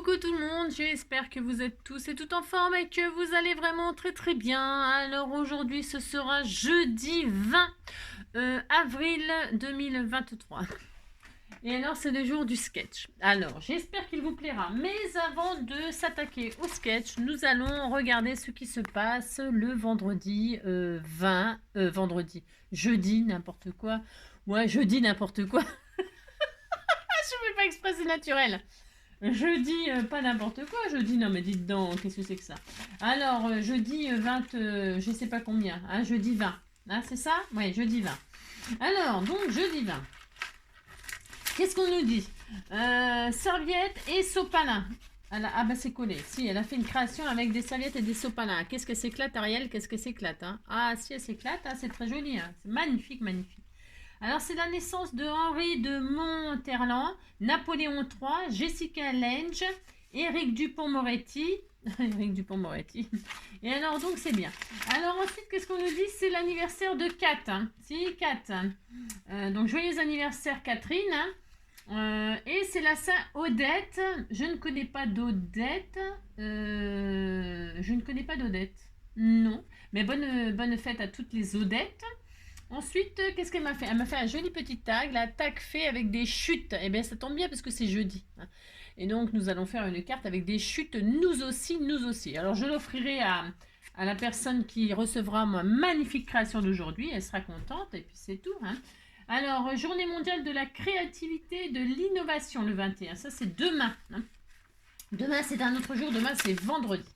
Coucou tout le monde, j'espère que vous êtes tous et toutes en forme et que vous allez vraiment très bien. Alors aujourd'hui ce sera jeudi 20 avril 2023. Et alors c'est le jour du sketch. Alors j'espère qu'il vous plaira. Mais avant de s'attaquer au sketch, nous allons regarder ce qui se passe le vendredi jeudi n'importe quoi. Ouais, jeudi n'importe quoi. Je fais pas exprès, c'est naturel. Jeudi, pas n'importe quoi, jeudi, non mais dites donc, qu'est-ce que c'est que ça? Alors, jeudi 20, je sais pas combien, hein, jeudi 20, hein, c'est ça? Oui, jeudi 20. Alors, donc, jeudi 20. Qu'est-ce qu'on nous dit? Serviettes et sopalin. Ah bah c'est collé, si, elle a fait une création avec des serviettes et des sopalins. Qu'est-ce que s'éclate, Ariel? Qu'est-ce que s'éclate, hein? Ah, si, elle s'éclate, hein, c'est très joli, hein. C'est magnifique, magnifique. Alors, c'est la naissance de Henri de Monterland, Napoléon III, Jessica Lange, Éric Dupond-Moretti. Éric Dupond-Moretti. Et alors, donc, c'est bien. Alors, ensuite, qu'est-ce qu'on nous dit? C'est l'anniversaire de Kat. Hein. Si, Kat. Donc, joyeux anniversaire, Catherine. Et c'est la Saint-Odette. Je ne connais pas d'Odette. Je ne connais pas d'Odette. Non. Mais bonne fête à toutes les Odettes. Ensuite, qu'est-ce qu'elle m'a fait? Elle m'a fait un joli petit tag, la tag fait avec des chutes. Eh bien, ça tombe bien parce que c'est jeudi. Et donc, nous allons faire une carte avec des chutes, nous aussi, nous aussi. Alors, je l'offrirai à la personne qui recevra ma magnifique création d'aujourd'hui. Elle sera contente et puis c'est tout. Hein. Alors, journée mondiale de la créativité et de l'innovation, le 21. Ça, c'est demain. Hein. Demain, c'est un autre jour. Demain, c'est vendredi.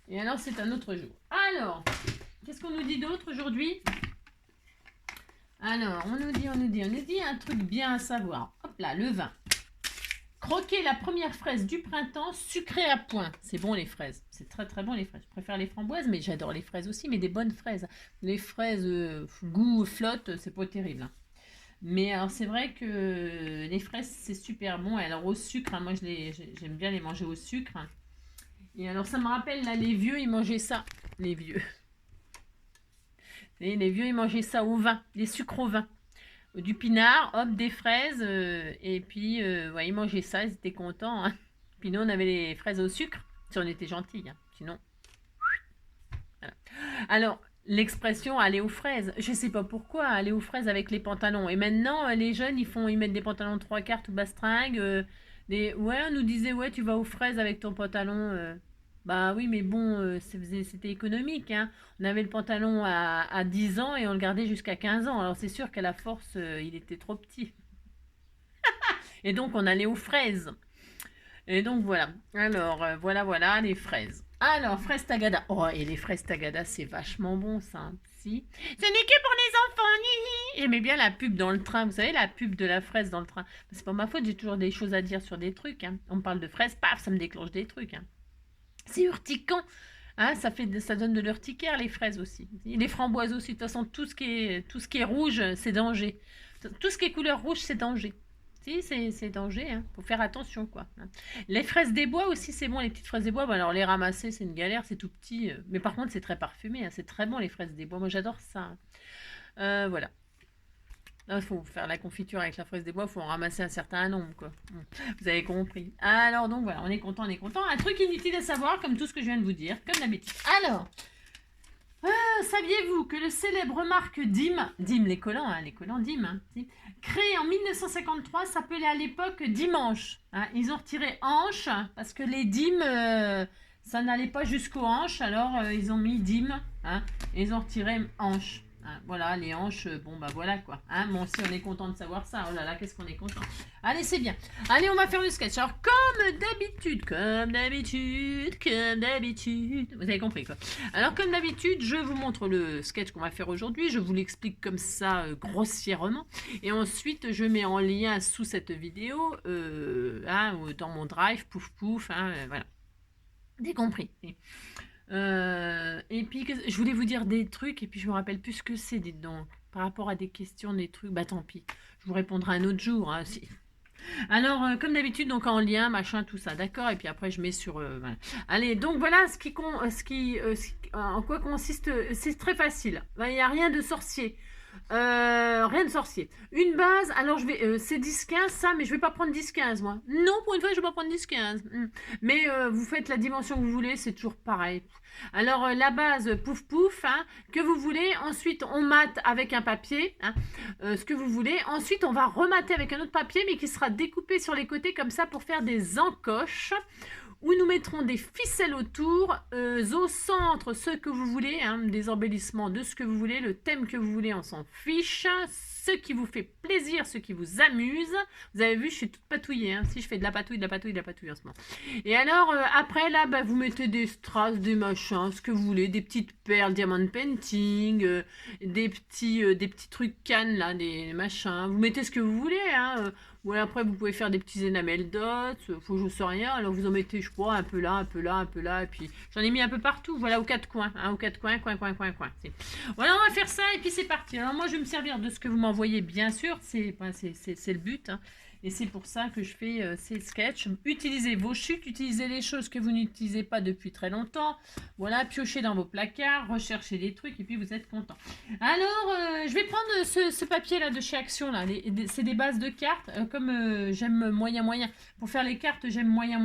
Et alors, c'est un autre jour. Alors, qu'est-ce qu'on nous dit d'autre aujourd'hui? Alors, on nous dit un truc bien à savoir. Hop là, le vin. Croquer la première fraise du printemps, sucrée à point. C'est bon les fraises. C'est très très bon les fraises. Je préfère les framboises, mais j'adore les fraises aussi, mais des bonnes fraises. Les fraises goût flotte, c'est pas terrible. Hein. Mais alors c'est vrai que les fraises, c'est super bon. Et alors au sucre, hein, moi j'aime bien les manger au sucre. Hein. Et alors ça me rappelle, là, les vieux, ils mangeaient ça. Les vieux. Et les vieux, ils mangeaient ça au vin, les sucres au vin. Du pinard, hop, des fraises, et puis ouais, ils mangeaient ça, ils étaient contents. Hein. Puis nous, on avait les fraises au sucre, si on était gentils. Hein. Sinon, voilà. Alors, l'expression aller aux fraises, je sais pas pourquoi, aller aux fraises avec les pantalons. Et maintenant, les jeunes, ils mettent des pantalons de 3/4 ou bastringues. Ouais, on nous disait, ouais, tu vas aux fraises avec ton pantalon. Bah oui, mais bon, c'était économique. Hein. On avait le pantalon à 10 ans et on le gardait jusqu'à 15 ans. Alors c'est sûr qu'à la force, il était trop petit. Et donc on allait aux fraises. Et donc voilà. Alors voilà les fraises. Alors, fraises tagada. Oh, et les fraises tagada, c'est vachement bon ça. Hein. Si. Ce n'est que pour les enfants. J'aimais bien la pub dans le train. Vous savez, la pub de la fraise dans le train. C'est pas ma faute, j'ai toujours des choses à dire sur des trucs. Hein. On me parle de fraises, paf, ça me déclenche des trucs. Hein. C'est urticant. Hein, ça donne de l'urticaire, les fraises aussi. Les framboises aussi. De toute façon, tout ce qui est rouge, c'est danger. Tout ce qui est couleur rouge, c'est danger. Si, c'est danger. Hein. Faut faire attention, quoi. Hein. Les fraises des bois aussi, c'est bon. Les petites fraises des bois, bon, alors les ramasser, c'est une galère, c'est tout petit. Mais par contre, c'est très parfumé. Hein. C'est très bon, les fraises des bois. Moi, j'adore ça. Hein. Voilà. Il faut faire la confiture avec la fraise des bois, il faut en ramasser un certain nombre, quoi. Vous avez compris. Alors, donc voilà, on est content. Un truc inutile à savoir, comme tout ce que je viens de vous dire, comme d'habitude. Alors, saviez-vous que le célèbre marque Dim, les collants Dim, hein, créé en 1953, s'appelait à l'époque Dimanche. Hein, ils ont retiré hanche, parce que les Dim, ça n'allait pas jusqu'aux hanches, alors ils ont mis Dim, hein, et ils ont retiré hanche. Hein, voilà, les hanches, bon bah voilà quoi. Hein, bon, si on est content de savoir ça, oh là là, qu'est-ce qu'on est content. Allez, c'est bien. Allez, on va faire le sketch. Alors, comme d'habitude, vous avez compris quoi. Alors, comme d'habitude, je vous montre le sketch qu'on va faire aujourd'hui. Je vous l'explique comme ça, grossièrement. Et ensuite, je mets en lien sous cette vidéo, hein, dans mon drive, pouf pouf, hein, voilà. Vous avez compris. Et puis, je voulais vous dire des trucs, et puis je me rappelle plus ce que c'est, dites donc. Par rapport à des questions, des trucs, bah tant pis. Je vous répondrai un autre jour, hein, si. Alors, comme d'habitude, donc en lien, machin, tout ça, d'accord. Et puis après, je mets sur... voilà. Allez, donc voilà en quoi consiste... C'est très facile. Il n'y a rien de sorcier. Rien de sorcier. Une base, alors je vais, c'est 10-15 ça, mais je vais pas prendre 10-15 moi. Non, pour une fois, je vais pas prendre 10-15. Mais vous faites la dimension que vous voulez, c'est toujours pareil. Alors la base, pouf pouf, hein, que vous voulez. Ensuite, on mate avec un papier, hein, ce que vous voulez. Ensuite, on va remater avec un autre papier, mais qui sera découpé sur les côtés comme ça pour faire des encoches, où nous mettrons des ficelles autour, au centre, ce que vous voulez, hein, des embellissements de ce que vous voulez, le thème que vous voulez, on s'en fiche, ce qui vous fait plaisir, ce qui vous amuse. Vous avez vu, je suis toute patouillée, hein, si je fais de la patouille en ce moment. Et alors, après, là, bah, vous mettez des strass, des machins, ce que vous voulez, des petites perles, diamond painting, des petits trucs cannes, là, des machins. Vous mettez ce que vous voulez, hein, ou après, vous pouvez faire des petits enamel dots, faut je sais rien. Alors, vous en mettez, je crois, un peu là, un peu là, un peu là. Et puis, j'en ai mis un peu partout. Voilà, aux quatre coins. Hein, aux quatre coins, coin. Voilà, on va faire ça et puis c'est parti. Alors, moi, je vais me servir de ce que vous m'envoyez, bien sûr. C'est le but. Hein. Et c'est pour ça que je fais ces sketchs. Utilisez vos chutes, utilisez les choses que vous n'utilisez pas depuis très longtemps. Voilà, piochez dans vos placards, recherchez des trucs et puis vous êtes content. Alors, je vais prendre ce papier-là de chez Action. Là. C'est des bases de cartes. Comme j'aime moyen. Pour faire les cartes, j'aime moyen.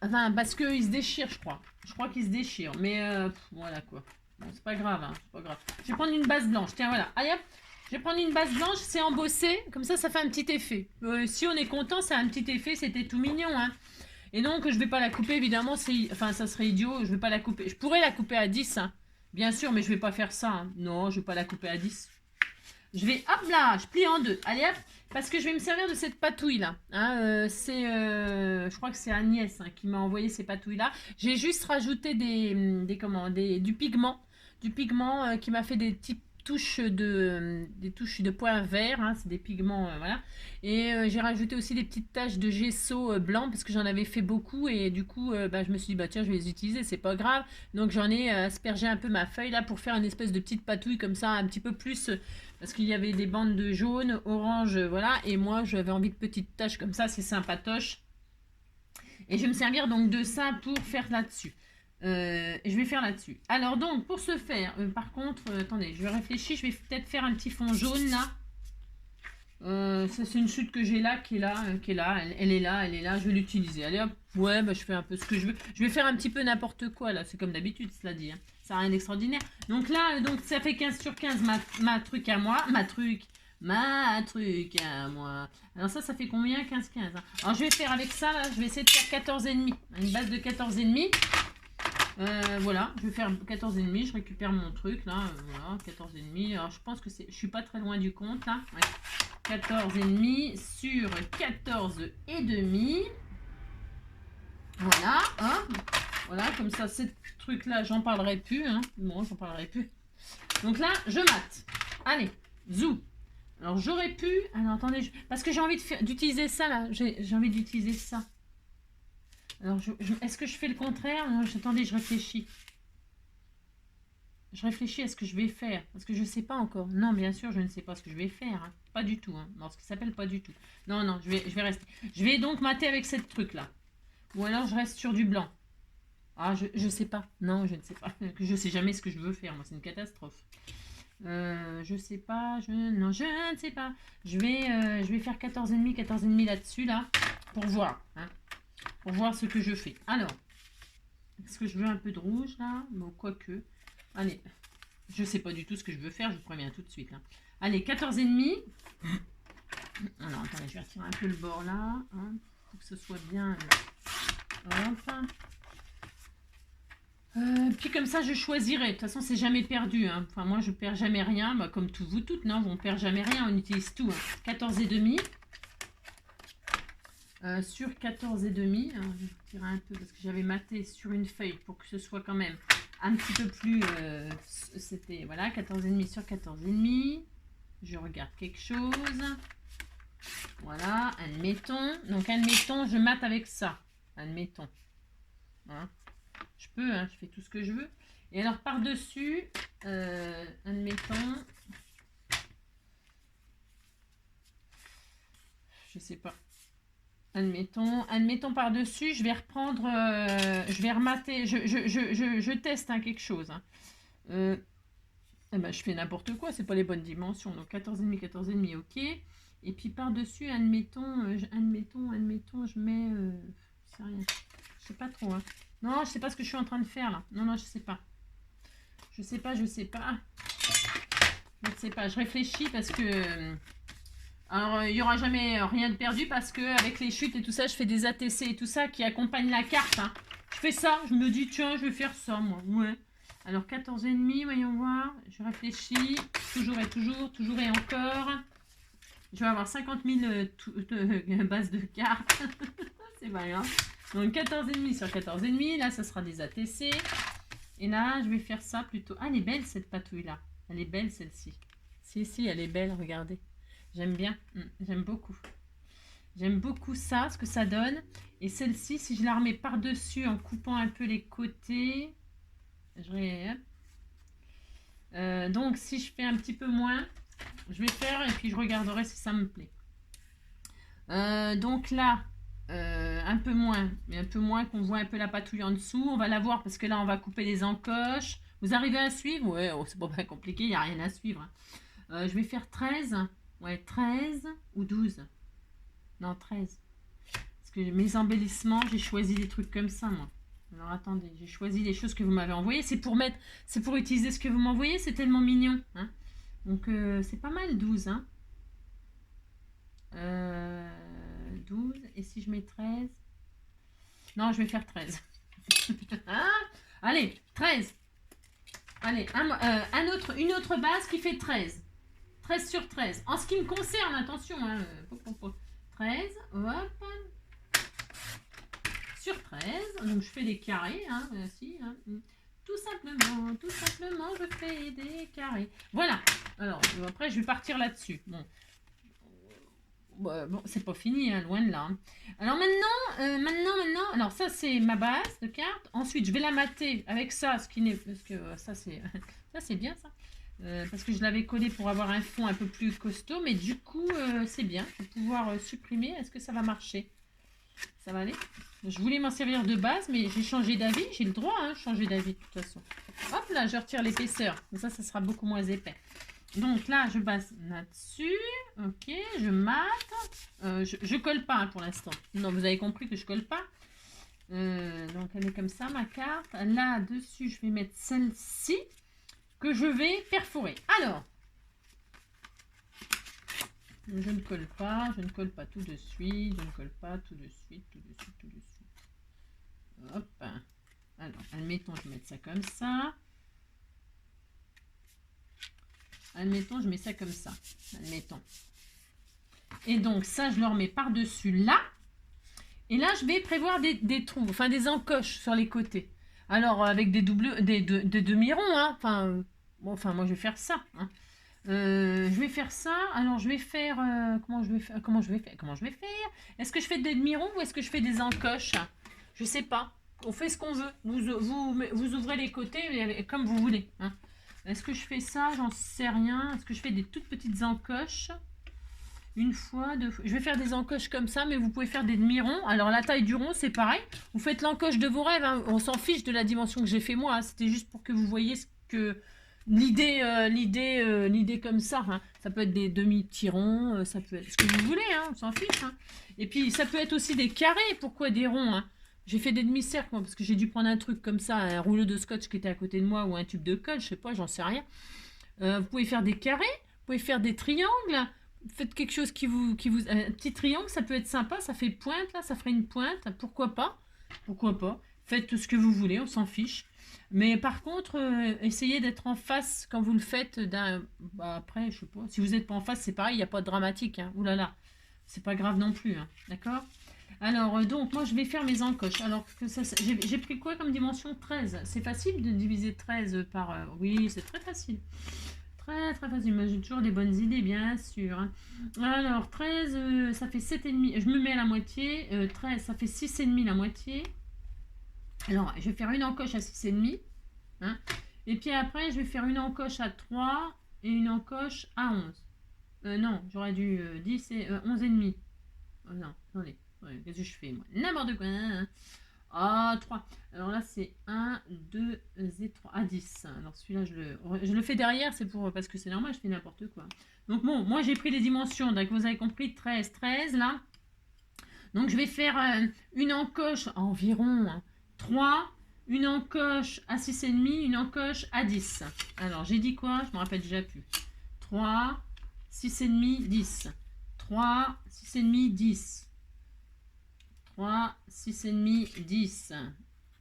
Enfin, parce qu'ils se déchirent, je crois. Je crois qu'ils se déchirent. Mais voilà quoi. Bon, c'est pas grave, hein, c'est pas grave. Je vais prendre une base blanche. Tiens, voilà. Allez hop. Je vais prendre une base blanche, c'est embossé, comme ça fait un petit effet. Si on est content, ça a un petit effet, c'était tout mignon. Hein. Et donc, je vais pas la couper, évidemment, enfin, ça serait idiot, je vais pas la couper. Je pourrais la couper à 10, hein, bien sûr, mais je vais pas faire ça. Hein. Non, je vais pas la couper à 10. Je vais, hop là, je plie en deux. Allez hop, parce que je vais me servir de cette patouille là. Hein, je crois que c'est Agnès hein, qui m'a envoyé ces patouilles là. J'ai juste rajouté du pigment. Du pigment qui m'a fait des petites touches de points verts, hein, c'est des pigments, voilà. Et j'ai rajouté aussi des petites taches de gesso blanc parce que j'en avais fait beaucoup et du coup, je me suis dit, bah tiens, je vais les utiliser, c'est pas grave. Donc j'en ai aspergé un peu ma feuille là pour faire une espèce de petite patouille comme ça, un petit peu plus, parce qu'il y avait des bandes de jaune, orange, voilà. Et moi, j'avais envie de petites taches comme ça, c'est sympatoche. Et je vais me servir donc de ça pour faire là-dessus. Je vais faire là-dessus. Alors donc, pour ce faire, par contre, attendez, je vais réfléchir, je vais peut-être faire un petit fond jaune là. Ça c'est une chute que j'ai là, qui est là, elle est là, je vais l'utiliser. Allez hop, ouais, je fais un peu ce que je veux. Je vais faire un petit peu n'importe quoi là, c'est comme d'habitude, cela dit. Hein. Ça n'a rien d'extraordinaire. Donc là, ça fait 15 sur 15 ma truc à moi, ma truc à moi. Alors ça fait combien? 15-15. Hein. Alors je vais faire avec ça, là, je vais essayer de faire 14,5. Une base de 14,5. Voilà, je vais faire 14,5, je récupère mon truc là, voilà, 14,5. Alors je pense que je suis pas très loin du compte là. Ouais. 14,5 sur 14,5. Voilà, hein. Voilà, comme ça, ce truc là, j'en parlerai plus. Hein. Bon, j'en parlerai plus. Donc là, je mate. Allez, zou. Alors j'aurais pu. Alors attendez, parce que j'ai envie d'utiliser ça là. J'ai envie d'utiliser ça. Alors, est-ce que je fais le contraire? Non, attendez, je réfléchis. Je réfléchis à ce que je vais faire. Parce que je ne sais pas encore. Non, bien sûr, je ne sais pas ce que je vais faire. Hein. Pas du tout. Hein. Non, ce qui s'appelle pas du tout. Non, je vais rester. Je vais donc mater avec cette truc-là. Ou alors, je reste sur du blanc. Ah, je sais pas. Non, je ne sais pas. Je sais jamais ce que je veux faire. Moi, c'est une catastrophe. Je sais pas. Non, je ne sais pas. Je vais faire 14,5 là-dessus, là. Pour voir. Hein. Pour voir ce que je fais. Alors, est-ce que je veux un peu de rouge là? Bon, quoique. Allez, je sais pas du tout ce que je veux faire, je vous préviens tout de suite. Hein. Allez, 14,5. Alors, attendez, je vais retirer un peu le bord là. Hein, pour que ce soit bien. Hop. Puis comme ça, je choisirai. De toute façon, c'est jamais perdu. Hein. Enfin, moi, je perds jamais rien. Bah, comme vous toutes, non, on perd jamais rien. On utilise tout. Hein. 14,5. Sur 14,5, hein, je vais tirer un peu parce que j'avais maté sur une feuille pour que ce soit quand même un petit peu plus, c'était, voilà, 14,5 sur 14,5, je regarde quelque chose, voilà, admettons, donc admettons, je mate avec ça, admettons, hein. Je peux, hein, je fais tout ce que je veux, et alors par-dessus, admettons, je sais pas, admettons par-dessus, je vais reprendre, je vais remater, je teste hein, quelque chose. Hein. Eh ben, je fais n'importe quoi, c'est pas les bonnes dimensions. Donc 14,5, 14,5, ok. Et puis par-dessus, admettons, je mets... c'est rien. Je sais pas trop. Hein. Non, je sais pas ce que je suis en train de faire là. Non, je sais pas. Je sais pas. Je ne sais pas. Je réfléchis parce que... Alors, il n'y aura jamais rien de perdu parce que avec les chutes et tout ça, je fais des ATC et tout ça qui accompagnent la carte. Hein. Je fais ça, je me dis, tiens, je vais faire ça, moi. Ouais. Alors, 14,5, voyons voir. Je réfléchis. Toujours et encore. Je vais avoir 50 000 bases de cartes. C'est pas grave. Donc, 14,5 sur 14,5. Là, ça sera des ATC. Et là, je vais faire ça plutôt. Ah, elle est belle, cette patouille-là. Elle est belle, celle-ci. Si, elle est belle, regardez. J'aime bien, j'aime beaucoup. J'aime beaucoup ça, ce que ça donne. Et celle-ci, si je la remets par-dessus en coupant un peu les côtés, donc si je fais un petit peu moins, je vais faire et puis je regarderai si ça me plaît. Donc là, un peu moins, mais un peu moins qu'on voit un peu la patouille en dessous. On va la voir parce que là, on va couper les encoches. Vous arrivez à suivre? Ouais, c'est pas bien compliqué, il n'y a rien à suivre. Je vais faire 13. Ouais, 13 ou 12. Non, 13. Parce que mes embellissements, j'ai choisi des trucs comme ça, moi. Alors, attendez, j'ai choisi les choses que vous m'avez envoyées. C'est pour utiliser ce que vous m'envoyez, c'est tellement mignon. Hein. Donc, c'est pas mal, 12. Hein. 12. Et si je mets 13? Non, je vais faire 13. Hein. Allez, 13. Allez, une autre base qui fait 13. 13 sur 13. En ce qui me concerne, attention, hein, 13, hop, sur 13. Donc je fais des carrés, hein, ici, hein. Tout simplement, je fais des carrés. Voilà. Alors, après, je vais partir là-dessus. Bon, c'est pas fini, hein, loin de là. Hein. Alors maintenant, alors ça c'est ma base de cartes. Ensuite, je vais la mater avec ça, ce qui n'est, parce que ça c'est bien ça. Parce que je l'avais collé pour avoir un fond un peu plus costaud, mais du coup, c'est bien. Je vais pouvoir supprimer. Est-ce que ça va marcher? Ça va aller? Je voulais m'en servir de base, mais j'ai changé d'avis. J'ai le droit, hein, de changer d'avis de toute façon. Hop là, je retire l'épaisseur. Ça sera beaucoup moins épais. Donc là, je passe là-dessus. Ok, je mate. Je colle pas hein, pour l'instant. Non, vous avez compris que je colle pas. Donc elle est comme ça, ma carte. Là-dessus, je vais mettre celle-ci que je vais perforer. Alors, je ne colle pas tout de suite, Hop. Alors, admettons, je vais mettre ça comme ça. Admettons, je mets ça comme ça. Admettons. Et donc, ça, je le remets par-dessus là. Et là, je vais prévoir des trous, enfin des encoches sur les côtés. Alors, avec des demi-ronds, hein. Enfin, moi, je vais faire ça. Hein. Je vais faire ça. Alors, je vais faire... comment je vais faire? Est-ce que je fais des demi-ronds ou est-ce que je fais des encoches? Je sais pas. On fait ce qu'on veut. Vous ouvrez les côtés comme vous voulez. Hein. Est-ce que je fais ça? J'en sais rien. Est-ce que je fais des toutes petites encoches? Une fois, deux fois. Je vais faire des encoches comme ça, mais vous pouvez faire des demi-ronds. Alors, la taille du rond, c'est pareil. Vous faites l'encoche de vos rêves. Hein. On s'en fiche de la dimension que j'ai fait moi. Hein. C'était juste pour que vous voyez ce que... L'idée comme ça. Hein. Ça peut être des demi-tirons. Ça peut être ce que vous voulez. Hein. On s'en fiche. Hein. Et puis, ça peut être aussi des carrés. Pourquoi des ronds hein. J'ai fait des demi-cercles, moi, parce que j'ai dû prendre un truc comme ça, un rouleau de scotch qui était à côté de moi, ou un tube de colle, je sais pas, j'en sais rien. Vous pouvez faire des carrés, vous pouvez faire des triangles, faites quelque chose qui vous... Un petit triangle, ça peut être sympa, ça fait pointe, là, ça ferait une pointe, pourquoi pas? Faites ce que vous voulez, on s'en fiche. Mais par contre, essayez d'être en face quand vous le faites d'un... après, je sais pas, si vous n'êtes pas en face, c'est pareil, il n'y a pas de dramatique, hein. Ouh là là, c'est pas grave non plus, hein. D'accord? Alors, donc, moi, je vais faire mes encoches. Alors, j'ai pris quoi comme dimension? 13. C'est facile de diviser 13 par... oui, c'est très facile. Très, très facile. Moi, j'ai toujours des bonnes idées, bien sûr. Hein. Alors, 13, ça fait 7,5. Je me mets à la moitié. 13, ça fait 6,5 la moitié. Alors, je vais faire une encoche à 6,5. Hein. Et puis après, je vais faire une encoche à 3 et une encoche à 11. Non, j'aurais dû 10 et 11,5. Oh, non, attendez. Qu'est-ce que je fais, moi? N'importe quoi. Hein. Ah, 3. Alors là, c'est 1, 2 et 3. Ah, 10. Alors celui-là, je le fais derrière, c'est pour parce que c'est normal, je fais n'importe quoi. Donc bon, moi j'ai pris les dimensions, donc vous avez compris, 13, 13 là. Donc je vais faire une encoche à environ 3, une encoche à 6,5, une encoche à 10. Alors j'ai dit quoi? Je me rappelle déjà plus. 3, 6,5, 10. 3, 6,5, 10. 3, 6,5, 10.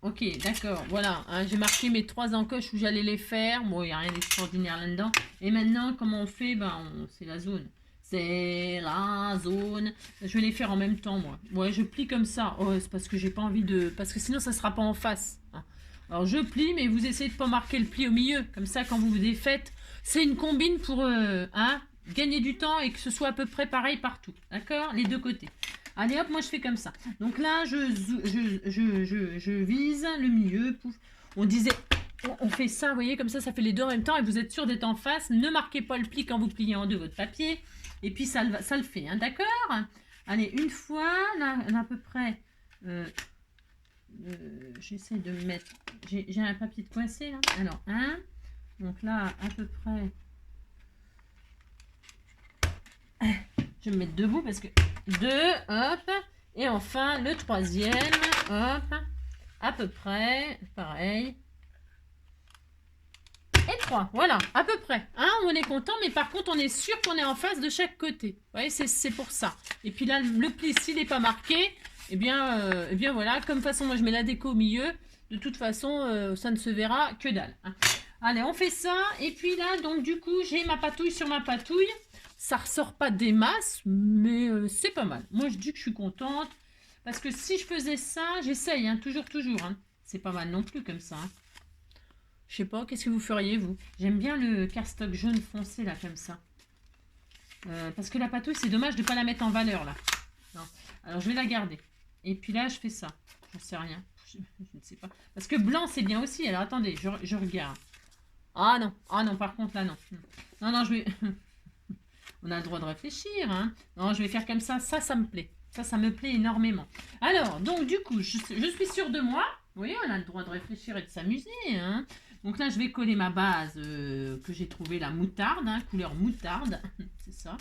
Ok, d'accord, voilà. Hein, j'ai marqué mes 3 encoches où j'allais les faire. Bon, il n'y a rien d'extraordinaire là-dedans. Et maintenant, comment on fait? C'est la zone. C'est la zone. Je vais les faire en même temps, moi. Ouais, je plie comme ça. Oh, c'est parce que j'ai pas envie de... Parce que sinon, ça sera pas en face. Hein. Alors, je plie, mais vous essayez de pas marquer le pli au milieu. Comme ça, quand vous vous défaites, c'est une combine pour gagner du temps et que ce soit à peu près pareil partout. D'accord? Les deux côtés. Allez hop, moi je fais comme ça. Donc là, je vise le milieu. Pouf. On disait, on fait ça, vous voyez, comme ça fait les deux en même temps et vous êtes sûr d'être en face. Ne marquez pas le pli quand vous pliez en deux votre papier. Et puis ça le fait, hein, d'accord? Allez, une fois, là à peu près, j'essaie de mettre, j'ai un papier de coincé là. Alors, 1, donc là, à peu près, je vais me mettre debout parce que 2, hop, et enfin le troisième, hop, à peu près, pareil, et 3, voilà, à peu près, hein, on est content, mais par contre on est sûr qu'on est en face de chaque côté, vous voyez, c'est pour ça, et puis là, le pli, s'il n'est pas marqué, eh bien voilà, comme façon, moi je mets la déco au milieu, de toute façon, ça ne se verra que dalle, hein. Allez, on fait ça, et puis là, donc du coup, j'ai ma patouille sur ma patouille. Ça ressort pas des masses, mais c'est pas mal. Moi, je dis que je suis contente. Parce que si je faisais ça, j'essaye, hein, toujours. Hein. C'est pas mal non plus comme ça. Hein. Je sais pas, qu'est-ce que vous feriez, vous? J'aime bien le cardstock jaune foncé, là, comme ça. Parce que la patouille, c'est dommage de ne pas la mettre en valeur, là. Non. Alors, je vais la garder. Et puis là, je fais ça. J'en sais rien. Je ne sais pas. Parce que blanc, c'est bien aussi. Alors, attendez, je regarde. Ah non, par contre, là, non. Non, je vais... On a le droit de réfléchir, hein. Non, je vais faire comme ça. Ça me plaît. Ça me plaît énormément. Alors, donc, du coup, je suis sûre de moi. Oui, on a le droit de réfléchir et de s'amuser, hein. Donc là, je vais coller ma base que j'ai trouvée, la moutarde, hein, couleur moutarde. C'est ça.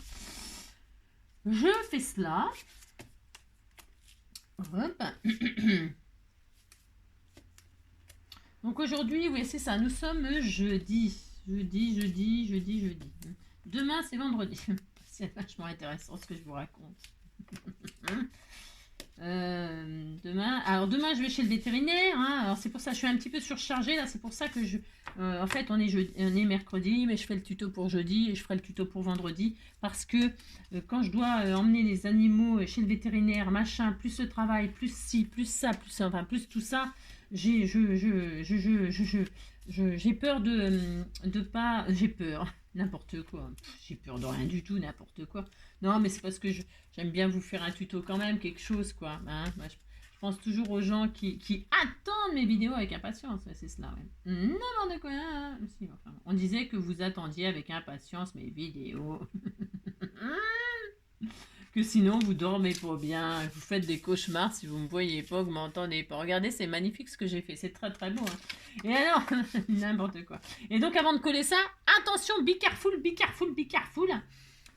Je fais cela. Hop. Donc aujourd'hui, oui, c'est ça. Nous sommes jeudi. Jeudi. Demain, c'est vendredi. C'est vachement intéressant ce que je vous raconte. Demain, je vais chez le vétérinaire. Hein. Alors c'est pour ça que je suis un petit peu surchargée. Là, c'est pour ça que en fait, on est mercredi, mais je fais le tuto pour jeudi et je ferai le tuto pour vendredi. Parce que quand je dois emmener les animaux chez le vétérinaire, machin, plus le travail, plus ci, plus ça, plus tout ça, j'ai peur de pas... J'ai peur. N'importe quoi. J'ai peur de rien du tout, n'importe quoi. Non, mais c'est parce que j'aime bien vous faire un tuto quand même, quelque chose, quoi. Hein. Moi, je pense toujours aux gens qui attendent mes vidéos avec impatience. C'est cela, ouais. N'importe quoi. Hein. Si, enfin, on disait que vous attendiez avec impatience mes vidéos. Que sinon, vous dormez pas bien. Vous faites des cauchemars si vous me voyez pas, que vous m'entendez pas. Regardez, c'est magnifique ce que j'ai fait. C'est très, très beau. Hein. Et alors, n'importe quoi. Et donc, avant de coller ça, attention, be careful.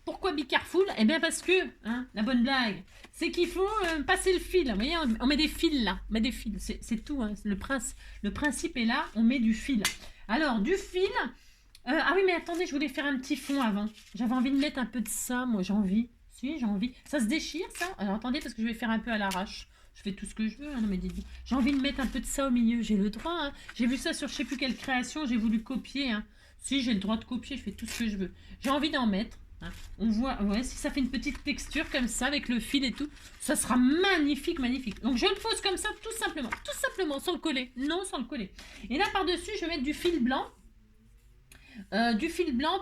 Pourquoi be careful? Eh bien, parce que, hein, la bonne blague, c'est qu'il faut passer le fil. Vous voyez, on met des fils là. On met des fils. C'est tout. Hein. Le principe est là. On met du fil. Alors, du fil. Ah oui, mais attendez, je voulais faire un petit fond avant. J'avais envie de mettre un peu de ça. Moi, j'ai envie. Si, j'ai envie. Ça se déchire, ça? Alors, attendez, parce que je vais faire un peu à l'arrache. Je fais tout ce que je veux. Hein, non, mais j'ai envie de mettre un peu de ça au milieu. J'ai le droit. Hein. J'ai vu ça sur je sais plus quelle création. J'ai voulu copier. Hein. Si, j'ai le droit de copier. Je fais tout ce que je veux. J'ai envie d'en mettre. Hein. On voit, ouais, si ça fait une petite texture comme ça, avec le fil et tout, ça sera magnifique. Donc, je le pose comme ça, tout simplement, sans le coller. Non, sans le coller. Et là, par-dessus, je vais mettre du fil blanc.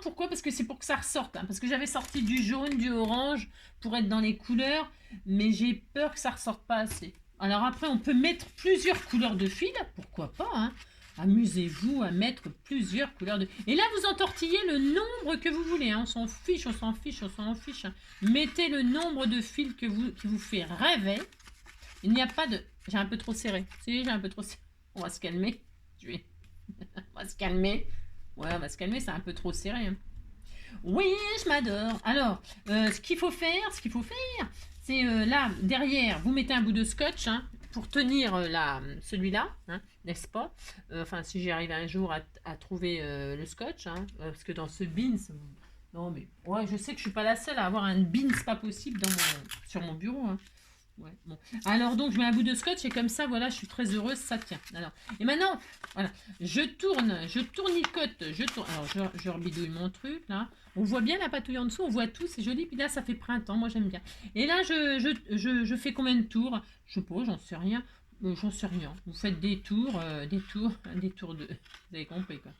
Pourquoi? Parce que c'est pour que ça ressorte. Hein, parce que j'avais sorti du jaune, du orange pour être dans les couleurs, mais j'ai peur que ça ressorte pas assez. Alors après, on peut mettre plusieurs couleurs de fil, pourquoi pas, hein. Amusez-vous à mettre plusieurs couleurs de... Et là, vous entortillez le nombre que vous voulez, hein. On s'en fiche. Hein. Mettez le nombre de fils qui vous fait rêver. Il n'y a pas de... J'ai un peu trop serré. Si, j'ai un peu trop serré. On va se calmer. Je vais... on va se calmer. Ouais, on va se calmer, c'est un peu trop serré. Hein. Oui, je m'adore. Alors, ce qu'il faut faire, c'est là, derrière, vous mettez un bout de scotch hein, pour tenir celui-là, hein, n'est-ce pas enfin, si j'y arrive un jour à trouver le scotch, hein, parce que dans ce beans, non mais, ouais, je sais que je suis pas la seule à avoir un beans pas possible sur mon bureau. Hein. Ouais, bon. Alors donc je mets un bout de scotch et comme ça voilà je suis très heureuse ça tient. Alors et maintenant voilà je tournicote, alors je rebidouille mon truc là. On voit bien la patouille en dessous, on voit tout, c'est joli. Puis là ça fait printemps, moi j'aime bien. Et là je fais combien de tours? Je sais pas, j'en sais rien. J'en sais rien. Vous faites des tours de. Vous avez compris quoi.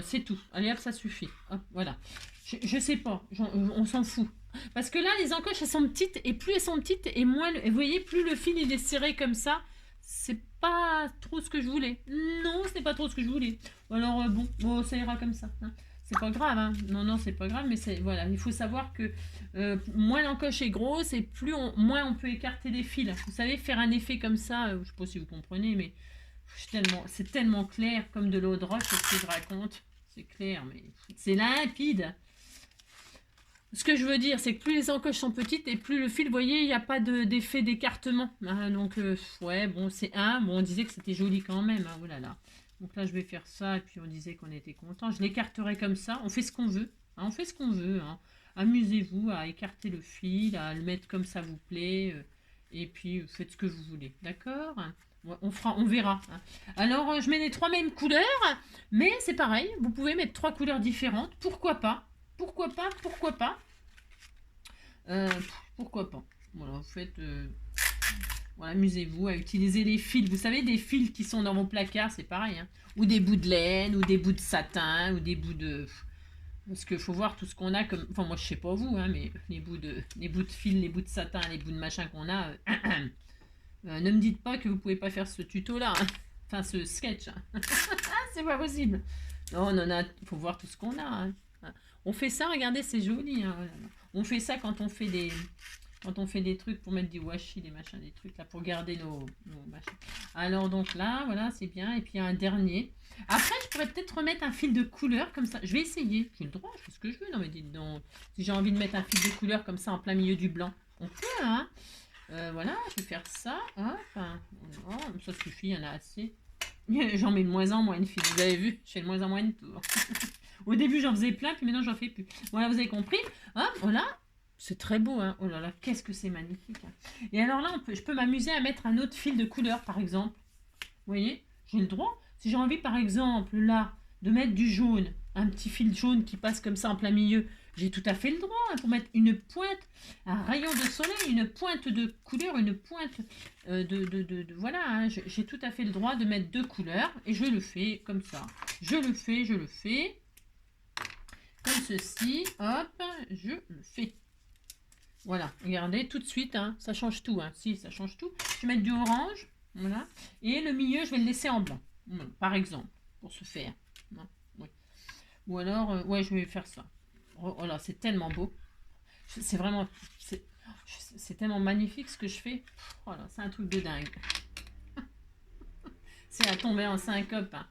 C'est tout. Allez hop, ça suffit. Hop, voilà. Je sais pas, on s'en fout. Parce que là, les encoches, elles sont petites, et plus elles sont petites, et moins, vous voyez, plus le fil il est serré comme ça. C'est pas trop ce que je voulais. Non, c'est pas trop ce que je voulais. Alors bon, ça ira comme ça. Hein. C'est pas grave, hein. Non, c'est pas grave, mais voilà, il faut savoir que moins l'encoche est grosse, et moins on peut écarter les fils. Vous savez, faire un effet comme ça, je sais pas si vous comprenez, mais c'est tellement clair, comme de l'eau de roche, ce que je raconte. C'est clair, mais c'est limpide. Ce que je veux dire, c'est que plus les encoches sont petites et plus le fil, vous voyez, il n'y a pas d'effet d'écartement. Hein, donc, ouais, bon, c'est un. Bon, on disait que c'était joli quand même. Hein, oh là là. Donc là, je vais faire ça et puis on disait qu'on était content. Je l'écarterai comme ça. On fait ce qu'on veut. Hein, on fait ce qu'on veut. Hein. Amusez-vous à écarter le fil, à le mettre comme ça vous plaît. Et puis, faites ce que vous voulez. D'accord? On verra. Hein. Alors, je mets les 3 mêmes couleurs, mais c'est pareil. Vous pouvez mettre 3 couleurs différentes. Pourquoi pas? Pourquoi pas? Pourquoi pas? Pourquoi pas? Voilà, vous faites... voilà, amusez-vous à utiliser les fils. Vous savez, des fils qui sont dans vos placards, c'est pareil. Hein. Ou des bouts de laine, ou des bouts de satin, ou des bouts de... Parce qu'il faut voir tout ce qu'on a comme... Enfin, moi, je sais pas vous, hein, mais les bouts de fil, les bouts de satin, les bouts de machin qu'on a... ne me dites pas que vous pouvez pas faire ce tuto-là. Hein. Enfin, ce sketch. Hein. C'est pas possible. Non, il faut voir tout ce qu'on a. Hein. On fait ça, regardez, c'est joli. Hein. On fait ça quand on fait des trucs pour mettre du washi, des machins, des trucs là, pour garder nos machins. Alors donc là, voilà, c'est bien. Et puis il y a un dernier. Après, je pourrais peut-être remettre un fil de couleur comme ça. Je vais essayer. J'ai le droit, je fais ce que je veux. Non mais dites donc, si j'ai envie de mettre un fil de couleur comme ça en plein milieu du blanc, on peut, hein. Voilà, je vais faire ça. Enfin, ça suffit, il y en a assez. J'en mets de moins en moins de fil. Vous avez vu, je fais de moins en moins de tours. Au début, j'en faisais plein, puis maintenant, j'en fais plus. Voilà, vous avez compris. Hein, voilà. C'est très beau. Hein. Oh là là, qu'est-ce que c'est magnifique. Hein. Et alors là, je peux m'amuser à mettre un autre fil de couleur, par exemple. Vous voyez, j'ai le droit. Si j'ai envie, par exemple, là, de mettre du jaune, un petit fil jaune qui passe comme ça en plein milieu, j'ai tout à fait le droit hein, pour mettre une pointe, un rayon de soleil, une pointe de couleur, une pointe voilà, hein, j'ai tout à fait le droit de mettre 2 couleurs et je le fais comme ça. Je le fais. Comme ceci, hop, je le fais. Voilà, regardez, tout de suite, hein, ça change tout. Hein. Si, ça change tout. Je vais mettre du orange, voilà. Et le milieu, je vais le laisser en blanc, par exemple, pour ce faire. Oui. Ou alors, ouais, je vais faire ça. Oh là, c'est tellement beau. C'est vraiment... C'est tellement magnifique ce que je fais. Oh là, c'est un truc de dingue. C'est à tomber en syncope. Hein.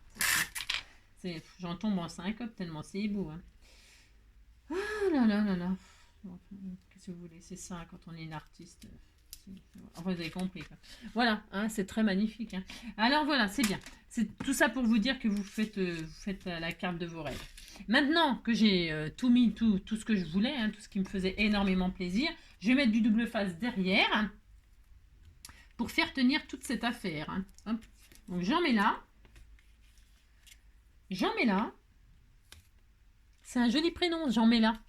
J'en tombe en syncope tellement c'est beau. Hein. Ah là là là là. Qu'est-ce que vous voulez? C'est ça quand on est une artiste. Enfin, vous avez compris. Quoi. Voilà, hein, c'est très magnifique. Hein. Alors voilà, c'est bien. C'est tout ça pour vous dire que vous faites la carte de vos rêves. Maintenant que j'ai tout mis, tout ce que je voulais, hein, tout ce qui me faisait énormément plaisir, je vais mettre du double face derrière hein, pour faire tenir toute cette affaire. Hein. Hop. Donc j'en mets là. J'en mets là. C'est un joli prénom, j'en mets là.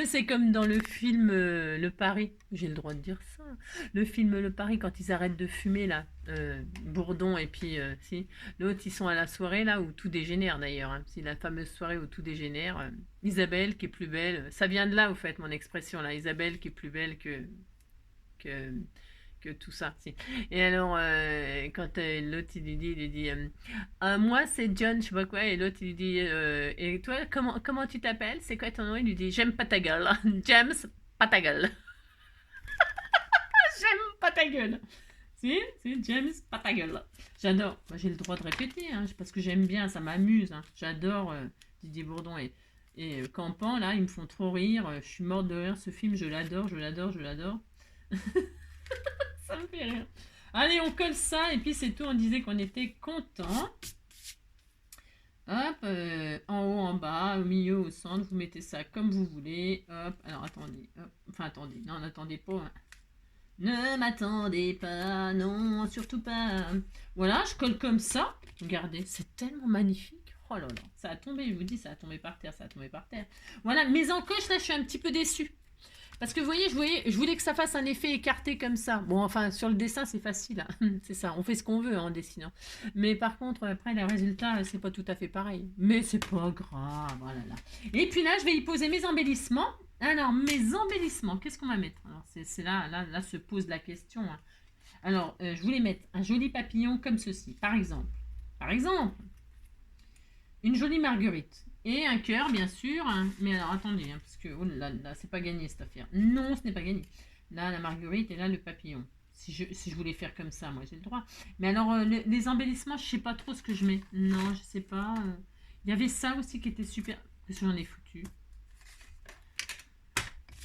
C'est comme dans le film Le Paris. J'ai le droit de dire ça. Le film Le Paris, quand ils arrêtent de fumer, là, Bourdon et puis si, l'autre, ils sont à la soirée, là, où tout dégénère, d'ailleurs. Hein. C'est la fameuse soirée où tout dégénère. Isabelle, qui est plus belle. Ça vient de là, au fait, mon expression, là. Isabelle, qui est plus belle que tout ça. Et alors, quand l'autre, il lui dit moi, c'est John, je sais pas quoi, et l'autre, il lui dit, et toi, comment tu t'appelles? C'est quoi ton nom? Il lui dit, j'aime pas ta gueule. James, pas ta gueule. J'aime pas ta gueule. C'est James, pas ta gueule. J'adore. Bah, j'ai le droit de répéter, hein, parce que j'aime bien, ça m'amuse. Hein. J'adore Didier Bourdon et Campan, là, ils me font trop rire. Je suis morte de rire. Ce film, je l'adore, je l'adore, je l'adore. Ça me fait rire. Allez, on colle ça, et puis c'est tout. On disait qu'on était content. Hop, en haut, en bas, au milieu, au centre, vous mettez ça comme vous voulez. Hop, alors attendez. Hop. Enfin, attendez. Non, n'attendez pas. Hein. Ne m'attendez pas, non, surtout pas. Voilà, je colle comme ça. Regardez, c'est tellement magnifique. Oh là là, ça a tombé, je vous dis, ça a tombé par terre, ça a tombé par terre. Voilà, mes encoches, là, je suis un petit peu déçue. Parce que vous voyez, je voulais que ça fasse un effet écarté comme ça. Bon, enfin, sur le dessin, c'est facile. Hein. C'est ça, on fait ce qu'on veut en dessinant. Mais par contre, après, le résultat, c'est pas tout à fait pareil. Mais c'est pas grave, voilà. Là. Et puis là, je vais y poser mes embellissements. Alors, mes embellissements, qu'est-ce qu'on va mettre? Alors, c'est là se pose la question. Hein. Alors, je voulais mettre un joli papillon comme ceci. Par exemple, une jolie marguerite. Et un cœur, bien sûr. Hein. Mais alors, attendez, hein, parce que oh là, c'est pas gagné cette affaire. Non, ce n'est pas gagné. Là, la marguerite et là, le papillon. Si je voulais faire comme ça, moi, j'ai le droit. Mais alors, les embellissements, je sais pas trop ce que je mets. Non, je sais pas. Il y avait ça aussi qui était super. Qu'est-ce que j'en ai foutu?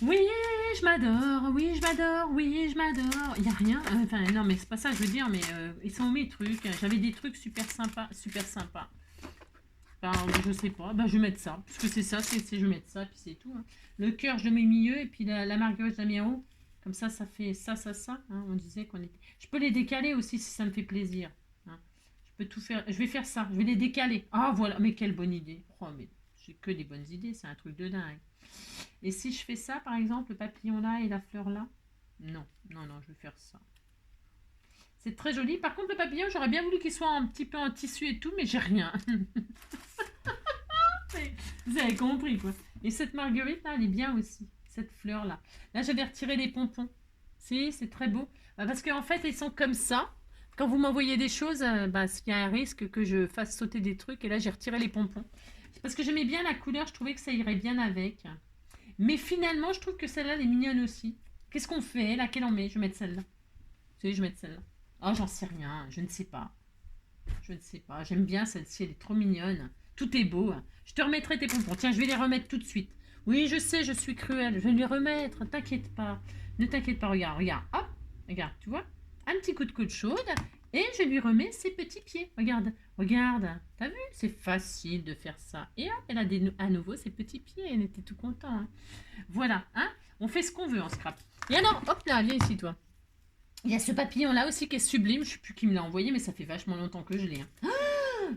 Oui, je m'adore, oui, je m'adore, oui, je m'adore. Il n'y a rien. Enfin, non, mais c'est pas ça que je veux dire, mais ils sont où mes trucs? J'avais des trucs super sympas, super sympas. Enfin, je sais pas, bah, je vais mettre ça. Puisque c'est ça, je vais mettre ça, puis c'est tout. Hein. Le cœur, je le mets au milieu, et puis la marguerite, je la mets en haut. Comme ça fait ça. Hein. On disait qu'on était. Je peux les décaler aussi si ça me fait plaisir. Hein. Je peux tout faire. Je vais faire ça, je vais les décaler. Ah, voilà, mais quelle bonne idée. Oh, mais j'ai que des bonnes idées, c'est un truc de dingue. Et si je fais ça, par exemple, le papillon là et la fleur là, non, je vais faire ça. C'est très joli. Par contre, le papillon, j'aurais bien voulu qu'il soit un petit peu en tissu et tout, mais j'ai rien. Vous avez compris, quoi. Et cette marguerite là, elle est bien aussi. Cette fleur là. Là, j'avais retiré les pompons. C'est très beau. Parce qu'en fait, ils sont comme ça. Quand vous m'envoyez des choses, il y a un risque que je fasse sauter des trucs. Et là, j'ai retiré les pompons. Parce que j'aimais bien la couleur, je trouvais que ça irait bien avec. Mais finalement, je trouve que celle-là, elle est mignonne aussi. Qu'est-ce qu'on fait? Laquelle on met? Je vais mettre celle-là. Vous savez, je vais mettre celle-là. Oh, j'en sais rien. Je ne sais pas. Je ne sais pas. J'aime bien celle-ci. Elle est trop mignonne. Tout est beau. Je te remettrai tes pompons. Tiens, je vais les remettre tout de suite. Oui, je sais, je suis cruelle. Je vais les remettre. T'inquiète pas. Ne t'inquiète pas. Regarde. Hop. Regarde, tu vois? Un petit coup de chaude. Et je lui remets ses petits pieds. Regarde. T'as vu? C'est facile de faire ça. Et hop, elle a à nouveau ses petits pieds. Elle était tout contente. Hein. Voilà. Hein, on fait ce qu'on veut en scrap. Et alors, hop là, viens ici, toi. Il y a ce papillon là aussi qui est sublime. Je ne sais plus qui me l'a envoyé, mais ça fait vachement longtemps que je l'ai. Hein.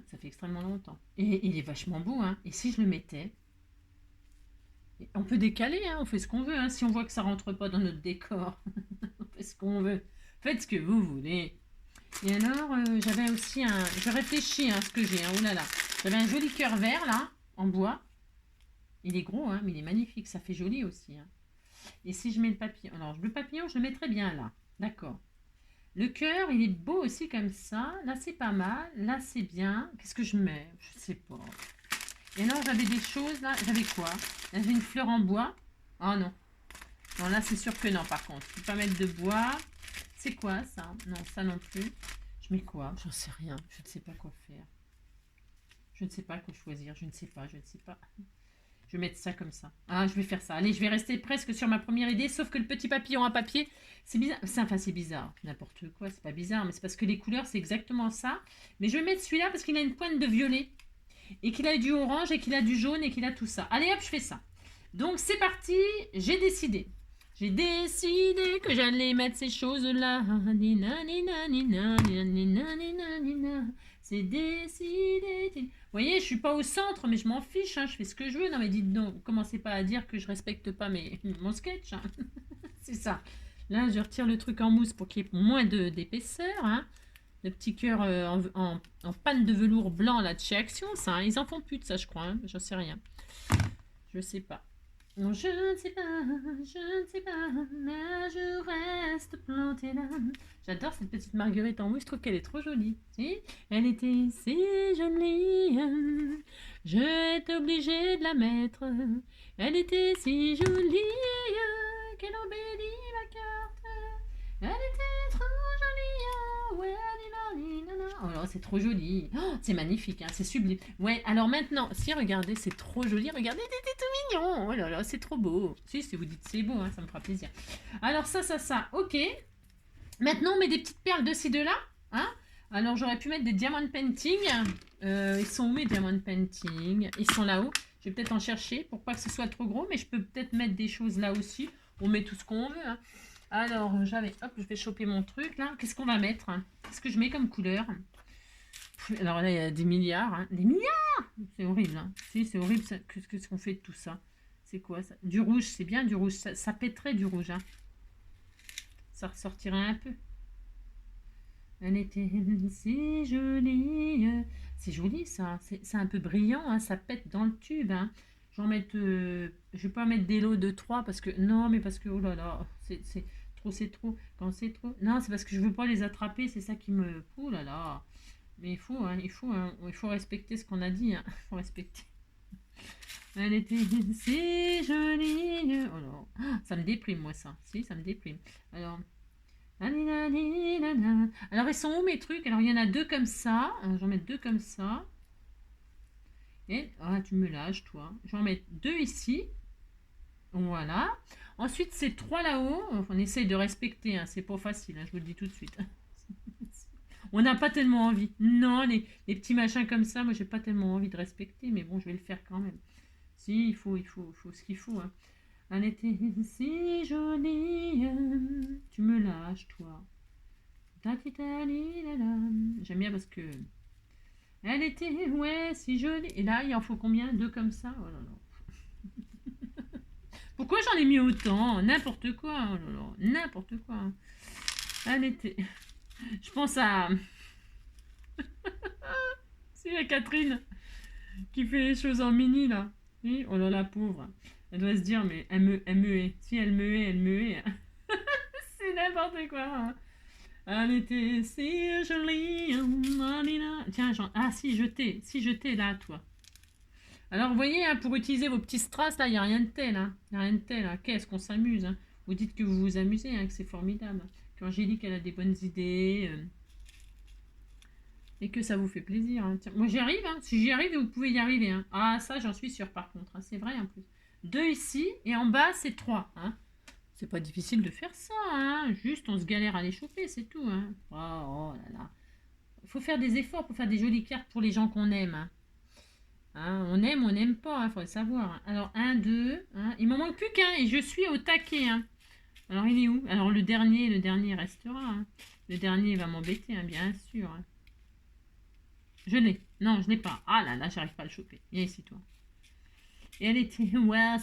Ça fait extrêmement longtemps. Et il est vachement beau. Hein. Et si je le mettais? On peut décaler, hein, on fait ce qu'on veut. Hein, si on voit que ça rentre pas dans notre décor, on fait ce qu'on veut. Faites ce que vous voulez. Et alors, j'avais aussi un... Je réfléchis à ce que j'ai. Hein, oh là là. J'avais un joli cœur vert, là, en bois. Il est gros, hein, mais il est magnifique. Ça fait joli aussi. Hein. Et si je mets le papillon... Alors, le papillon, je le mettrais bien là. D'accord. Le cœur, il est beau aussi comme ça. Là, c'est pas mal. Là, c'est bien. Qu'est-ce que je mets? Je sais pas. Et alors, j'avais des choses, là. J'avais quoi? J'avais une fleur en bois. Oh non. Non, là, c'est sûr que non, par contre. Je ne peux pas mettre de bois. C'est quoi, ça? Non, ça non plus. Je mets quoi? J'en sais rien. Je ne sais pas quoi faire. Je ne sais pas quoi choisir. Je ne sais pas. Je vais mettre ça comme ça. Ah, je vais faire ça. Allez, je vais rester presque sur ma première idée, sauf que le petit papillon à papier, c'est bizarre. Enfin, c'est bizarre. N'importe quoi, c'est pas bizarre, mais c'est parce que les couleurs, c'est exactement ça. Mais je vais mettre celui-là parce qu'il a une pointe de violet. Et qu'il a du orange, et qu'il a du jaune, et qu'il a tout ça. Allez, hop, je fais ça. Donc, c'est parti. J'ai décidé. Que j'allais mettre ces choses-là. C'est décidé. Vous voyez, je suis pas au centre, mais je m'en fiche. Hein, je fais ce que je veux. Non, mais dites donc, commencez pas à dire que je respecte pas mon sketch. Hein. C'est ça. Là, je retire le truc en mousse pour qu'il y ait moins d'épaisseur. Hein. Le petit cœur en panne de velours blanc là de chez Action, ça. Hein, ils en font plus de ça, je crois. Hein, j'en sais rien. Je sais pas. Non, je ne sais pas, mais je reste plantée là. J'adore cette petite marguerite en mousse, je trouve qu'elle est trop jolie. Si elle était si jolie, j'étais obligée de la mettre. Elle était si jolie qu'elle embellit ma carte. Elle était trop jolie. Ouais, oh là, c'est trop joli. Oh, c'est magnifique, hein, c'est sublime. Ouais, alors maintenant, si regardez, c'est trop joli. Regardez, c'est tout mignon. Oh là là, c'est trop beau. Si vous dites c'est beau, hein, ça me fera plaisir. Alors ça, ok. Maintenant, on met des petites perles de ci, de là. Hein. Alors, j'aurais pu mettre des diamond painting. Ils sont où mes diamond painting? Ils sont là-haut. Je vais peut-être en chercher pour pas que ce soit trop gros, mais je peux peut-être mettre des choses là aussi. On met tout ce qu'on veut. Hein. Alors, hop, je vais choper mon truc là. Qu'est-ce qu'on va mettre? Qu'est-ce que je mets comme couleur? Alors là, il y a des milliards. Hein. Des milliards! C'est horrible. Hein. Si, c'est horrible. Qu'est-ce qu'on fait de tout ça? C'est quoi ça? Du rouge, c'est bien du rouge. Ça pèterait du rouge. Hein. Ça ressortirait un peu. Elle était si jolie. C'est joli ça. C'est un peu brillant. Hein. Ça pète dans le tube. Hein. Je vais pas mettre des lots de 3 parce que. Non, mais parce que. Oh là là. C'est trop. Quand c'est trop. Non, c'est parce que je veux pas les attraper. C'est ça qui me. Oh là là. Mais il faut respecter ce qu'on a dit. Hein. Il faut respecter. Elle était si jolie. Oh là. Ça me déprime, moi, ça. Si, ça me déprime. Alors. Alors, ils sont où mes trucs? Alors, il y en a 2 comme ça. J'en mets 2 comme ça. Et tu me lâches, toi. Je vais en mettre 2 ici. Voilà. Ensuite, c'est 3 là-haut. On essaye de respecter. Hein. C'est pas facile. Hein, je vous le dis tout de suite. On n'a pas tellement envie. Non, les petits machins comme ça, moi, j'ai pas tellement envie de respecter. Mais bon, je vais le faire quand même. Si, il faut ce qu'il faut. Hein. Elle était si jolie. Tu me lâches, toi. J'aime bien parce que elle était si jolie. Et là, il en faut combien? 2 comme ça? Oh là là. Pourquoi j'en ai mis autant? N'importe quoi. Oh là là. N'importe quoi. Elle était. Je pense à. C'est la Catherine qui fait les choses en mini là. Oui, oh là la pauvre. Elle doit se dire, mais elle me hait. Si elle me hait, elle me hait. C'est n'importe quoi. Hein. Elle était si jolie. Tiens, si je t'ai là, toi. Alors, vous voyez, hein, pour utiliser vos petits strass, là, il n'y a rien de tel. Hein. Il n'y a rien de tel. Hein. Qu'est-ce qu'on s'amuse. Hein. Vous dites que vous vous amusez, hein, que c'est formidable. Qu'Angélique, elle a des bonnes idées. Et que ça vous fait plaisir. Hein. Tiens, moi, j'y arrive. Hein. Si j'y arrive, vous pouvez y arriver. Hein. Ah, ça, j'en suis sûre, par contre. Hein. C'est vrai, en plus. 2 ici, et en bas, c'est 3. Hein. C'est pas difficile de faire ça, hein. Juste on se galère à les choper, c'est tout. Hein. Oh là là. Il faut faire des efforts pour faire des jolies cartes pour les gens qu'on aime. Hein. Hein, on n'aime pas, il faut le savoir. Hein. Alors 1, 2, hein. Il m'en manque plus qu'un et je suis au taquet. Hein. Alors il est où? Alors le dernier restera. Hein. Le dernier va m'embêter, hein, bien sûr. Hein. Je l'ai. Non, je l'ai pas. Ah là là, j'arrive pas à le choper. Viens ici, toi. Et elle était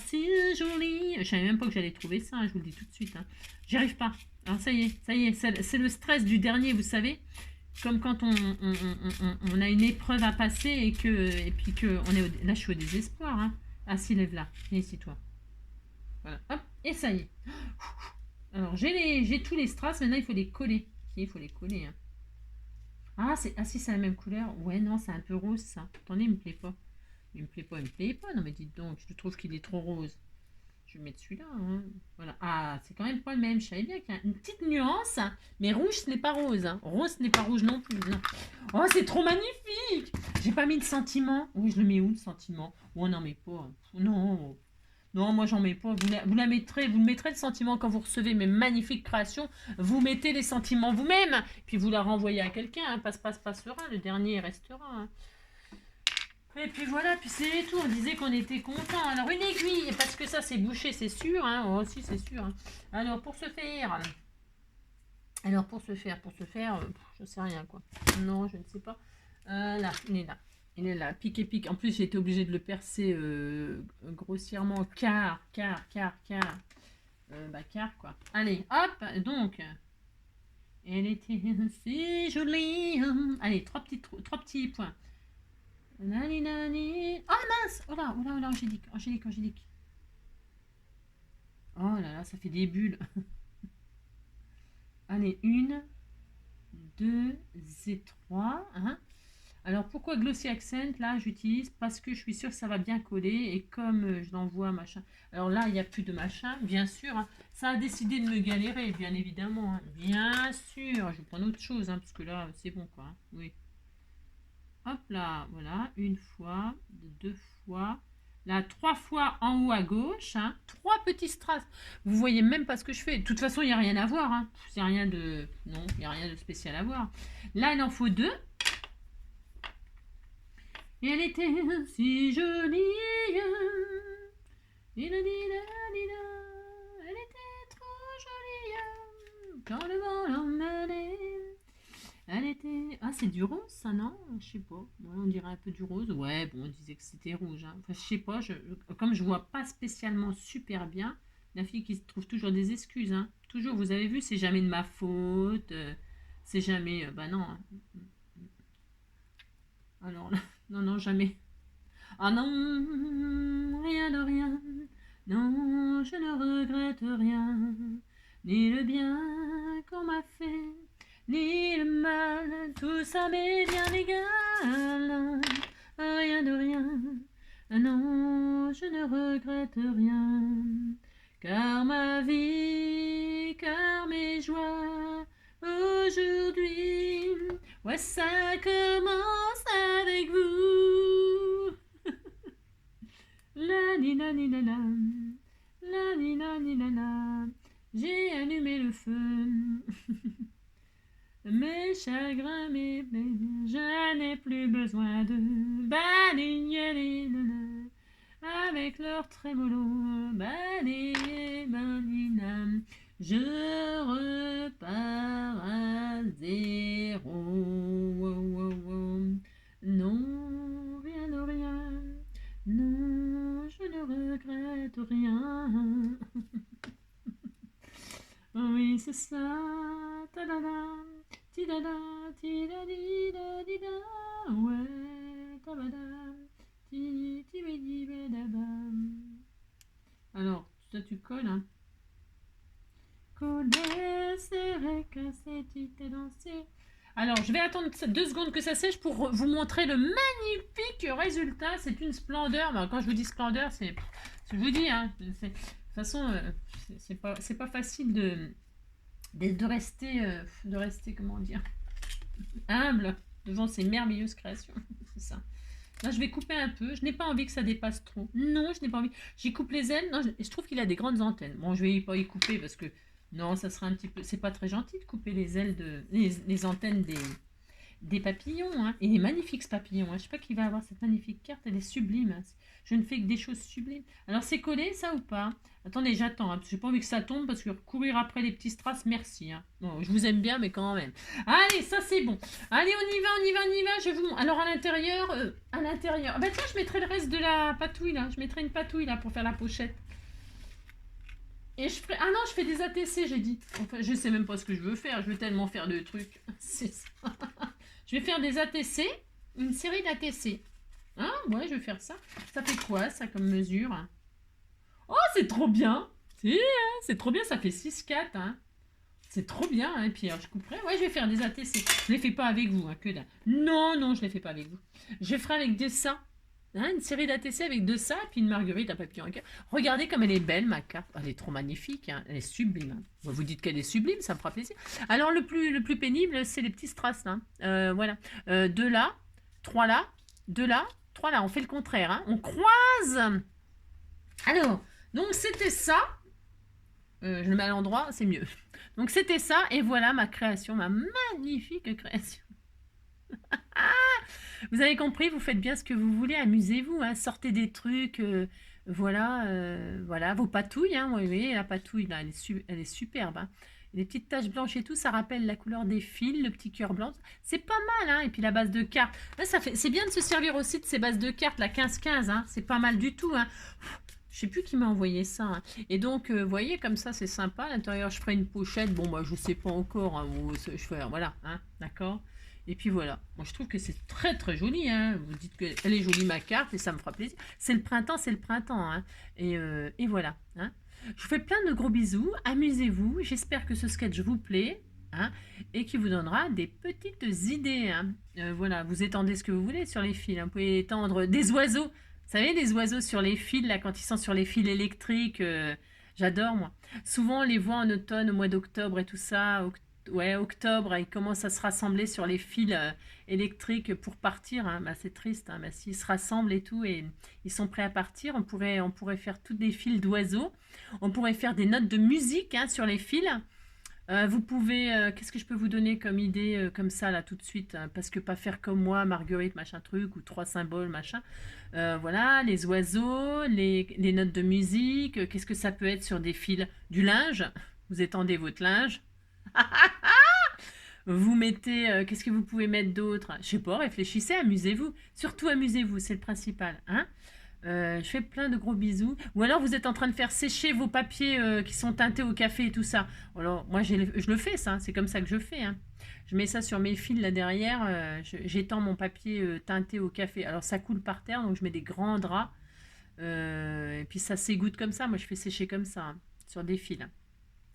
si jolie. Je savais même pas que j'allais trouver ça, hein, je vous le dis tout de suite. Hein. J'y arrive pas. Alors ça y est, c'est le stress du dernier, vous savez. Comme quand on a une épreuve à passer et puis que là je suis au désespoir. Hein. Ah si, lève là. Viens ici, toi. Voilà. Hop, et ça y est. Alors j'ai tous les strass, maintenant il faut les coller. Il faut les coller. Hein. Ah si, c'est la même couleur. Ouais, non, c'est un peu rose ça. Attendez, il me plaît pas. Il me plaît pas. Non mais dites donc, je trouve qu'il est trop rose. Je vais mettre celui-là. Hein. Voilà. Ah, c'est quand même pas le même. Je savais bien qu'il y a une petite nuance. Hein. Mais rouge, ce n'est pas rose. Hein. Rose, ce n'est pas rouge non plus. Non. Oh, c'est trop magnifique. J'ai pas mis de sentiment. Oui, je le mets où, le sentiment? Oh, non, mais pas. Non. Non, moi, j'en mets pas. Vous le mettrez le sentiment quand vous recevez mes magnifiques créations. Vous mettez les sentiments vous-même. Puis vous la renvoyez à quelqu'un. Hein. Passera. Le dernier restera. Hein. Et puis voilà, puis c'est tout, on disait qu'on était content. Alors une aiguille, parce que ça c'est bouché, c'est sûr, hein. Oh si, c'est sûr. Hein. Alors pour ce faire, je sais rien quoi. Non, je ne sais pas. Là, il est là, pique. En plus j'ai été obligée de le percer grossièrement, quart quoi. Allez, hop, donc. Elle était si jolie. Allez, trois petits points. Nani. Oh mince! Oh là, Angélique. Oh là là, ça fait des bulles. Allez, 1, 2 et 3. Hein. Alors pourquoi Glossy Accent? Là, j'utilise parce que je suis sûre que ça va bien coller. Et comme je l'envoie, machin. Alors là, il n'y a plus de machin, bien sûr. Hein. Ça a décidé de me galérer, bien évidemment. Hein. Bien bien sûr. Je vais prendre autre chose, hein, parce que là, c'est bon, quoi. Hein. Oui. Hop là, voilà. Une fois, deux fois. Là, 3 fois en haut à gauche. Hein, 3 petits strass. Vous voyez même pas ce que je fais. De toute façon, il n'y a rien à voir. Hein. C'est rien de... Non, il n'y a rien de spécial à voir. Là, il en faut 2. Et elle était si jolie. Elle était trop jolie. Quand le vent l'emmenait. Elle était... Ah, c'est du rose, ça, non? Je sais pas. Ouais, on dirait un peu du rose. Ouais, bon, on disait que c'était rouge. Hein. Enfin, je sais pas. Comme je vois pas spécialement super bien, la fille qui trouve toujours des excuses. Hein. Toujours, vous avez vu, c'est jamais de ma faute. C'est jamais... bah non. Hein. Alors là, non, non, jamais. Ah non, rien de rien. Non, je ne regrette rien. Ni le bien qu'on m'a fait, ni le mal. Tout ça m'est bien égal. Rien de rien. Ah non, je ne regrette rien. Car ma vie, car mes joies, aujourd'hui, ouais, ça commence avec vous. La ni la ni la la, la ni la ni la la, j'ai allumé le feu. Mes chagrins, mes plaisirs, je n'ai plus besoin de balayer les nanas avec leur trémolo, balayer balinam. Je repars à zéro. Wow, wow, wow. Non, rien de rien. Non, je ne regrette rien. Oui, c'est ça. Ta-da-da, ti-da-da, ti-da-di-da-di-da. Ouais, ta-ba-da, ti-ti-bi-di-bi-da-ba. Alors, ça tu colles, hein. Coller, serrer, casser, titer, danser. Alors, je vais attendre 2 secondes que ça sèche pour vous montrer le magnifique résultat. C'est une splendeur. Ben, quand je vous dis splendeur, c'est... Je vous dis, hein, de toute façon, c'est pas facile de rester, comment dire, humble devant ces merveilleuses créations. C'est ça. Là, je vais couper un peu. Je n'ai pas envie que ça dépasse trop. Non, je n'ai pas envie. J'y coupe les ailes. Non, je trouve qu'il a des grandes antennes. Bon, je vais pas y couper parce que... Non, ça sera un petit peu... C'est pas très gentil de couper les ailes les antennes des papillons. Hein. Il est magnifique ce papillon. Hein. Je sais pas qui va avoir cette magnifique carte. Elle est sublime. Hein. Je ne fais que des choses sublimes. Alors, c'est collé, ça ou pas? Attendez, j'attends. Hein, j'ai pas envie que ça tombe parce que courir après les petits strass, merci. Hein. Bon, je vous aime bien, mais quand même. Allez, ça c'est bon. Allez, on y va, on y va, on y va. Je vous... Alors, à l'intérieur... Bah tiens, je mettrai le reste de la patouille, là. Je mettrai une patouille, là, pour faire la pochette. Et je ferai... Ah non, je fais des ATC, j'ai dit. Enfin, je sais même pas ce que je veux faire. Je veux tellement faire de trucs. C'est ça. Je vais faire des ATC. Une série d'ATC. Hein? Ouais, je vais faire ça. Ça fait quoi, ça, comme mesure? Oh, c'est trop bien. C'est trop bien. Ça fait 6-4. Hein. C'est trop bien. Hein. Et puis, alors, je couperai. Ouais, je vais faire des ATC. Je les fais pas avec vous. Hein, que dalle. Non, non, je les fais pas avec vous. Je ferai avec de ça. Hein, une série d'ATC avec de ça, et puis une marguerite, un papillon. Regardez comme elle est belle, ma carte. Elle est trop magnifique, hein. Elle est sublime. Hein. Vous dites qu'elle est sublime, ça me fera plaisir. Alors, le plus pénible, c'est les petits strass, là. Voilà. 2 là, 3 là, 2 là, 3 là. On fait le contraire, hein. On croise. Alors, donc c'était ça. Je le mets à l'endroit, c'est mieux. Donc, c'était ça, et voilà ma création, ma magnifique création. Vous avez compris, vous faites bien ce que vous voulez, amusez-vous, hein, sortez des trucs, voilà, vos patouilles, hein, oui, la patouille, là, elle est superbe, hein. Les petites taches blanches et tout, ça rappelle la couleur des fils, le petit cœur blanc, c'est pas mal, hein, et puis la base de cartes, c'est bien de se servir aussi de ces bases de cartes, la 15-15, hein, c'est pas mal du tout, hein. Je sais plus qui m'a envoyé ça. Hein. Et donc, vous voyez, comme ça, c'est sympa. À l'intérieur, je ferai une pochette. Bon, moi, je sais pas encore. Hein, je ferai, voilà, hein, d'accord. Et puis voilà. Moi, je trouve que c'est très, très joli. Hein. Vous dites qu'elle est jolie, ma carte, et ça me fera plaisir. C'est le printemps, c'est le printemps. Hein. Et voilà. Hein. Je vous fais plein de gros bisous. Amusez-vous. J'espère que ce sketch vous plaît. Hein, et qui vous donnera des petites idées. Hein. Voilà, vous étendez ce que vous voulez sur les fils. Hein. Vous pouvez étendre des oiseaux. Vous savez, les oiseaux sur les fils, là, quand ils sont sur les fils électriques, j'adore, moi. Souvent, on les voit en automne, au mois d'octobre et tout ça, ouais, octobre, ils commencent à se rassembler sur les fils électriques pour partir. Hein. Bah, c'est triste, hein. Bah, s'ils se rassemblent et tout, et ils sont prêts à partir, on pourrait faire tous des fils d'oiseaux. On pourrait faire des notes de musique hein, sur les fils. Vous pouvez, qu'est-ce que je peux vous donner comme idée comme ça là tout de suite hein, parce que pas faire comme moi, Marguerite machin truc ou trois symboles machin. Voilà, les oiseaux, les notes de musique. Qu'est-ce que ça peut être sur des fils? Du linge. Vous étendez votre linge. Vous mettez, qu'est-ce que vous pouvez mettre d'autre? Je sais pas, réfléchissez, amusez-vous. Surtout amusez-vous, c'est le principal. Hein. Je fais plein de gros bisous. Ou alors vous êtes en train de faire sécher vos papiers qui sont teintés au café et tout ça. Alors moi je le fais ça, c'est comme ça que je fais. Hein. Je mets ça sur mes fils là derrière, j'étends mon papier teinté au café. Alors ça coule par terre, donc je mets des grands draps. Et puis ça s'égoutte comme ça, moi je fais sécher comme ça, hein, sur des fils.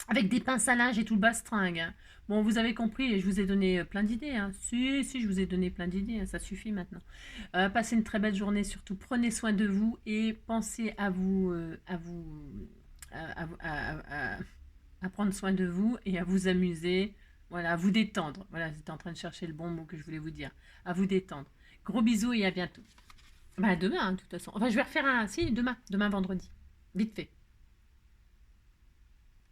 Avec des pinces à linge et tout le bastringue. Hein. Bon, vous avez compris, et je vous ai donné plein d'idées. Hein. Si, je vous ai donné plein d'idées, hein, ça suffit maintenant. Passez une très belle journée, surtout prenez soin de vous et pensez à prendre soin de vous et à vous amuser, voilà, à vous détendre. Voilà, j'étais en train de chercher le bon mot que je voulais vous dire. À vous détendre. Gros bisous et à bientôt. Bah demain, hein, de toute façon. Enfin, je vais refaire un, si, demain vendredi. Vite fait.